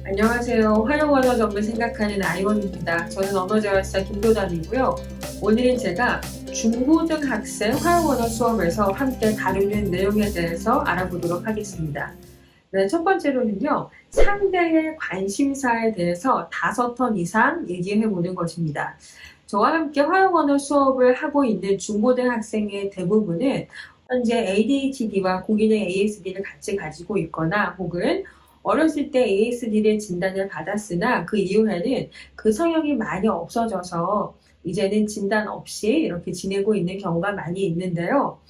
안녕하세요. 활용 언어 전문 생각하는 아이원입니다. 저는 언어재활사 김도담이고요. 오늘은 제가 중고등학생 활용 언어 수업에서 함께 다루는 내용에 대해서 알아보도록 하겠습니다. 네, 첫 번째로는요, 상대의 관심사에 대해서 5턴 이상 얘기해 보는 것입니다. 저와 함께 활용 언어 수업을 하고 있는 중고등학생의 대부분은 현재 ADHD와 고기능 ASD를 같이 가지고 있거나 혹은 어렸을 때 ASD를 진단을 받았으나 그 이후에는 그 성향이 많이 없어져서 이제는 진단 없이 이렇게 지내고 있는 경우가 많이 있는데요.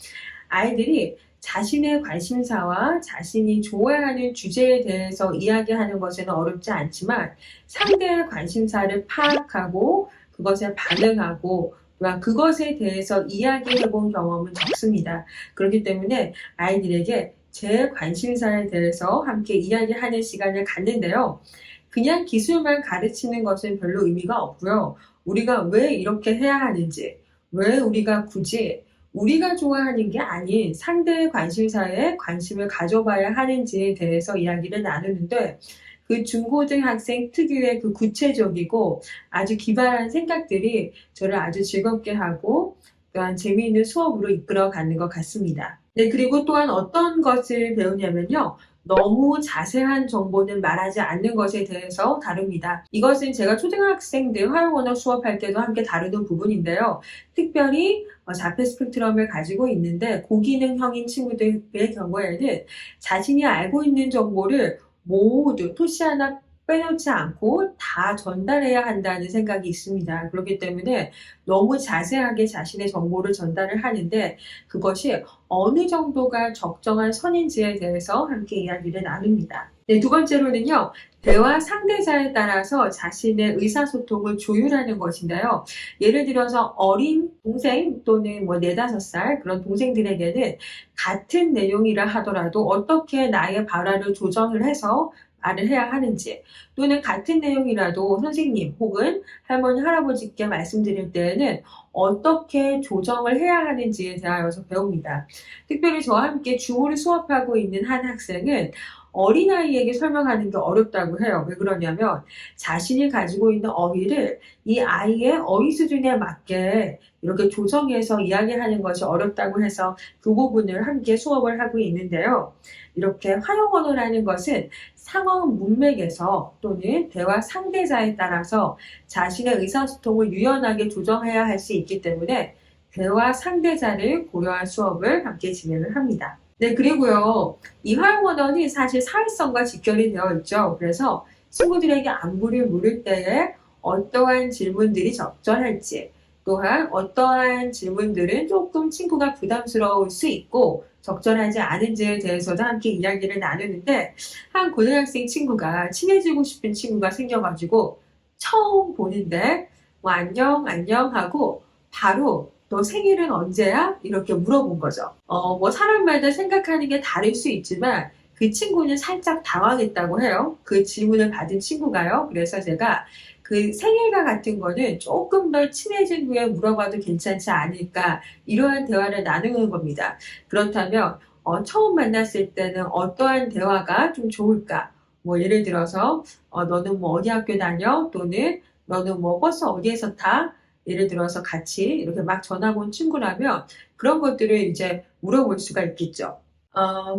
아이들이 자신의 관심사와 자신이 좋아하는 주제에 대해서 이야기하는 것에는 어렵지 않지만 상대의 관심사를 파악하고 그것에 반응하고 또한 그것에 대해서 이야기해 본 경험은 적습니다. 그렇기 때문에 아이들에게 제 관심사에 대해서 함께 이야기하는 시간을 갖는데요. 그냥 기술만 가르치는 것은 별로 의미가 없고요. 우리가 왜 이렇게 해야 하는지, 왜 우리가 굳이 우리가 좋아하는 게 아닌 상대의 관심사에 관심을 가져봐야 하는지에 대해서 이야기를 나누는데 그 중고등학생 특유의 그 구체적이고 아주 기발한 생각들이 저를 아주 즐겁게 하고 또한 재미있는 수업으로 이끌어가는 것 같습니다. 네, 그리고 또한 어떤 것을 배우냐면요. 너무 자세한 정보는 말하지 않는 것에 대해서 다룹니다. 이것은 제가 초등학생들 활용 언어 수업할 때도 함께 다루는 부분인데요. 특별히 자폐 스펙트럼을 가지고 있는데 고기능형인 친구들의 경우에는 자신이 알고 있는 정보를 모두 토시 하나 빼놓지 않고 다 전달해야 한다는 생각이 있습니다. 그렇기 때문에 너무 자세하게 자신의 정보를 전달을 하는데 그것이 어느 정도가 적정한 선인지에 대해서 함께 이야기를 나눕니다. 네, 두 번째로는요. 대화 상대자에 따라서 자신의 의사소통을 조율하는 것인데요. 예를 들어서 어린 동생 또는 4, 5살 그런 동생들에게는 같은 내용이라 하더라도 어떻게 나의 발화를 조정을 해서 말을 해야 하는지 또는 같은 내용이라도 선생님 혹은 할머니, 할아버지께 말씀드릴 때에는 어떻게 조정을 해야 하는지에 대하여서 배웁니다. 특별히 저와 함께 중어를 수업하고 있는 한 학생은 어린아이에게 설명하는 게 어렵다고 해요. 왜 그러냐면 자신이 가지고 있는 어휘를 이 아이의 어휘 수준에 맞게 이렇게 조정해서 이야기하는 것이 어렵다고 해서 그 부분을 함께 수업을 하고 있는데요. 이렇게 활용 언어라는 것은 상황 문맥에서 또는 대화 상대자에 따라서 자신의 의사소통을 유연하게 조정해야 할 수 있기 때문에 대화 상대자를 고려한 수업을 함께 진행을 합니다. 네, 그리고요. 이 활용 언어는 사실 사회성과 직결이 되어 있죠. 그래서 친구들에게 안부를 물을 때에 어떠한 질문들이 적절할지, 또한 어떠한 질문들은 조금 친구가 부담스러울 수 있고 적절하지 않은지에 대해서도 함께 이야기를 나누는데 한 고등학생 친구가 친해지고 싶은 친구가 생겨가지고 처음 보는데 뭐 안녕 안녕 하고 바로 너 생일은 언제야? 이렇게 물어본 거죠. 뭐 사람마다 생각하는 게 다를 수 있지만 그 친구는 살짝 당황했다고 해요. 그 질문을 받은 친구가요. 그래서 제가 그 생일과 같은 거는 조금 더 친해진 후에 물어봐도 괜찮지 않을까 이러한 대화를 나누는 겁니다. 그렇다면 처음 만났을 때는 어떠한 대화가 좀 좋을까? 뭐 예를 들어서 너는 뭐 어디 학교 다녀? 또는 너는 뭐 버스 어디에서 타? 예를 들어서 같이 이렇게 막 전화 온 친구라면 그런 것들을 이제 물어볼 수가 있겠죠.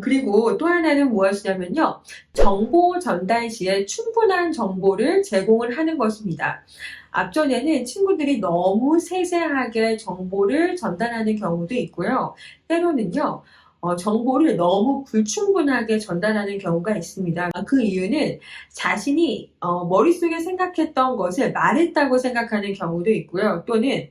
그리고 또 하나는 무엇이냐면요. 정보 전달 시에 충분한 정보를 제공을 하는 것입니다. 앞전에는 친구들이 너무 세세하게 정보를 전달하는 경우도 있고요. 때로는요. 정보를 너무 불충분하게 전달하는 경우가 있습니다. 그 이유는 자신이 머릿속에 생각했던 것을 말했다고 생각하는 경우도 있고요. 또는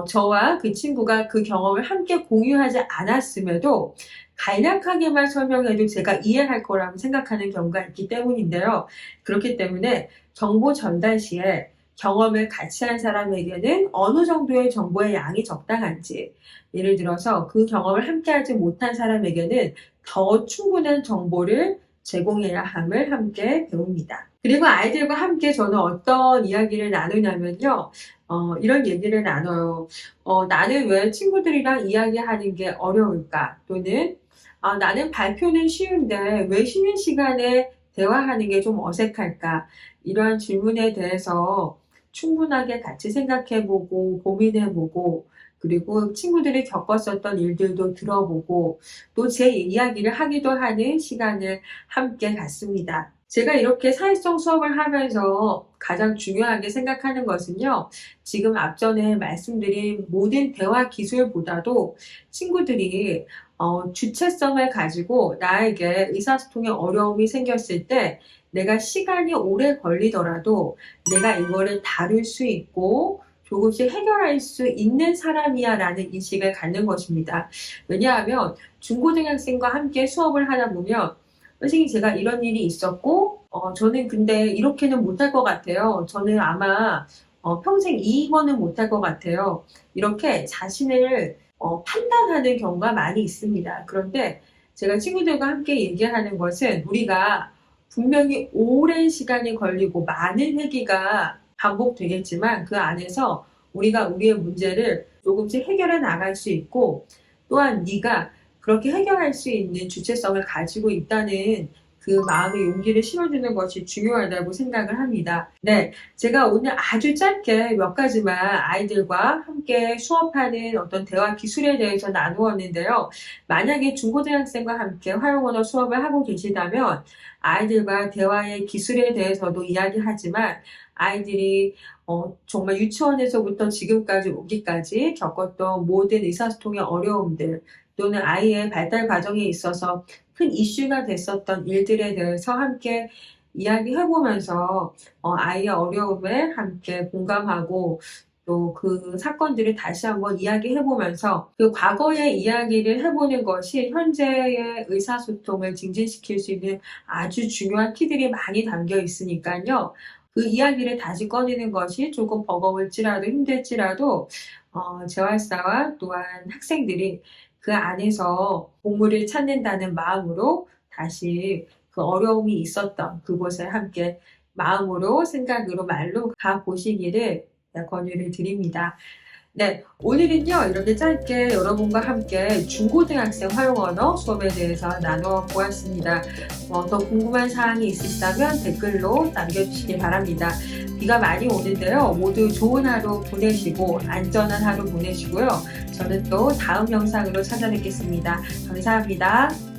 저와 그 친구가 그 경험을 함께 공유하지 않았음에도 간략하게만 설명해도 제가 이해할 거라고 생각하는 경우가 있기 때문인데요. 그렇기 때문에 정보 전달 시에 경험을 같이 한 사람에게는 어느 정도의 정보의 양이 적당한지, 예를 들어서 그 경험을 함께 하지 못한 사람에게는 더 충분한 정보를 제공해야 함을 함께 배웁니다. 그리고 아이들과 함께 저는 어떤 이야기를 나누냐면요. 이런 얘기를 나눠요. 나는 왜 친구들이랑 이야기하는 게 어려울까? 또는 나는 발표는 쉬운데 왜 쉬는 시간에 대화하는 게 좀 어색할까? 이러한 질문에 대해서 충분하게 같이 생각해보고 고민해보고 그리고 친구들이 겪었었던 일들도 들어보고 또 제 이야기를 하기도 하는 시간을 함께 갖습니다. 제가 이렇게 사회성 수업을 하면서 가장 중요하게 생각하는 것은요, 지금 앞전에 말씀드린 모든 대화 기술보다도 친구들이 주체성을 가지고 나에게 의사소통에 어려움이 생겼을 때 내가 시간이 오래 걸리더라도 내가 이거를 다룰 수 있고 조금씩 해결할 수 있는 사람이야 라는 인식을 갖는 것입니다. 왜냐하면 중고등학생과 함께 수업을 하다 보면 선생님 제가 이런 일이 있었고 저는 근데 이렇게는 못할 것 같아요. 저는 아마 평생 이거는 못할 것 같아요. 이렇게 자신을 판단하는 경우가 많이 있습니다. 그런데 제가 친구들과 함께 얘기하는 것은 우리가 분명히 오랜 시간이 걸리고 많은 회기가 반복되겠지만 그 안에서 우리가 우리의 문제를 조금씩 해결해 나갈 수 있고 또한 네가 그렇게 해결할 수 있는 주체성을 가지고 있다는 그 마음의 용기를 심어주는 것이 중요하다고 생각을 합니다. 네, 제가 오늘 아주 짧게 몇 가지만 아이들과 함께 수업하는 어떤 대화 기술에 대해서 나누었는데요. 만약에 중고등학생과 함께 활용 언어 수업을 하고 계시다면 아이들과 대화의 기술에 대해서도 이야기하지만 아이들이 정말 유치원에서부터 지금까지 오기까지 겪었던 모든 의사소통의 어려움들 또는 아이의 발달 과정에 있어서 큰 이슈가 됐었던 일들에 대해서 함께 이야기해보면서 아이의 어려움에 함께 공감하고 또 그 사건들을 다시 한번 이야기해보면서 그 과거의 이야기를 해보는 것이 현재의 의사소통을 증진시킬 수 있는 아주 중요한 키들이 많이 담겨 있으니까요. 그 이야기를 다시 꺼내는 것이 조금 버거울지라도 힘들지라도 재활사와 또한 학생들이 그 안에서 보물을 찾는다는 마음으로 다시 그 어려움이 있었던 그곳에 함께 마음으로 생각으로 말로 가보시기를 권유를 드립니다. 네, 오늘은요 이렇게 짧게 여러분과 함께 중고등학생 활용 언어 수업에 대해서 나눠 보았습니다. 더 궁금한 사항이 있으시다면 댓글로 남겨주시기 바랍니다. 비가 많이 오는데요. 모두 좋은 하루 보내시고 안전한 하루 보내시고요. 저는 또 다음 영상으로 찾아뵙겠습니다. 감사합니다.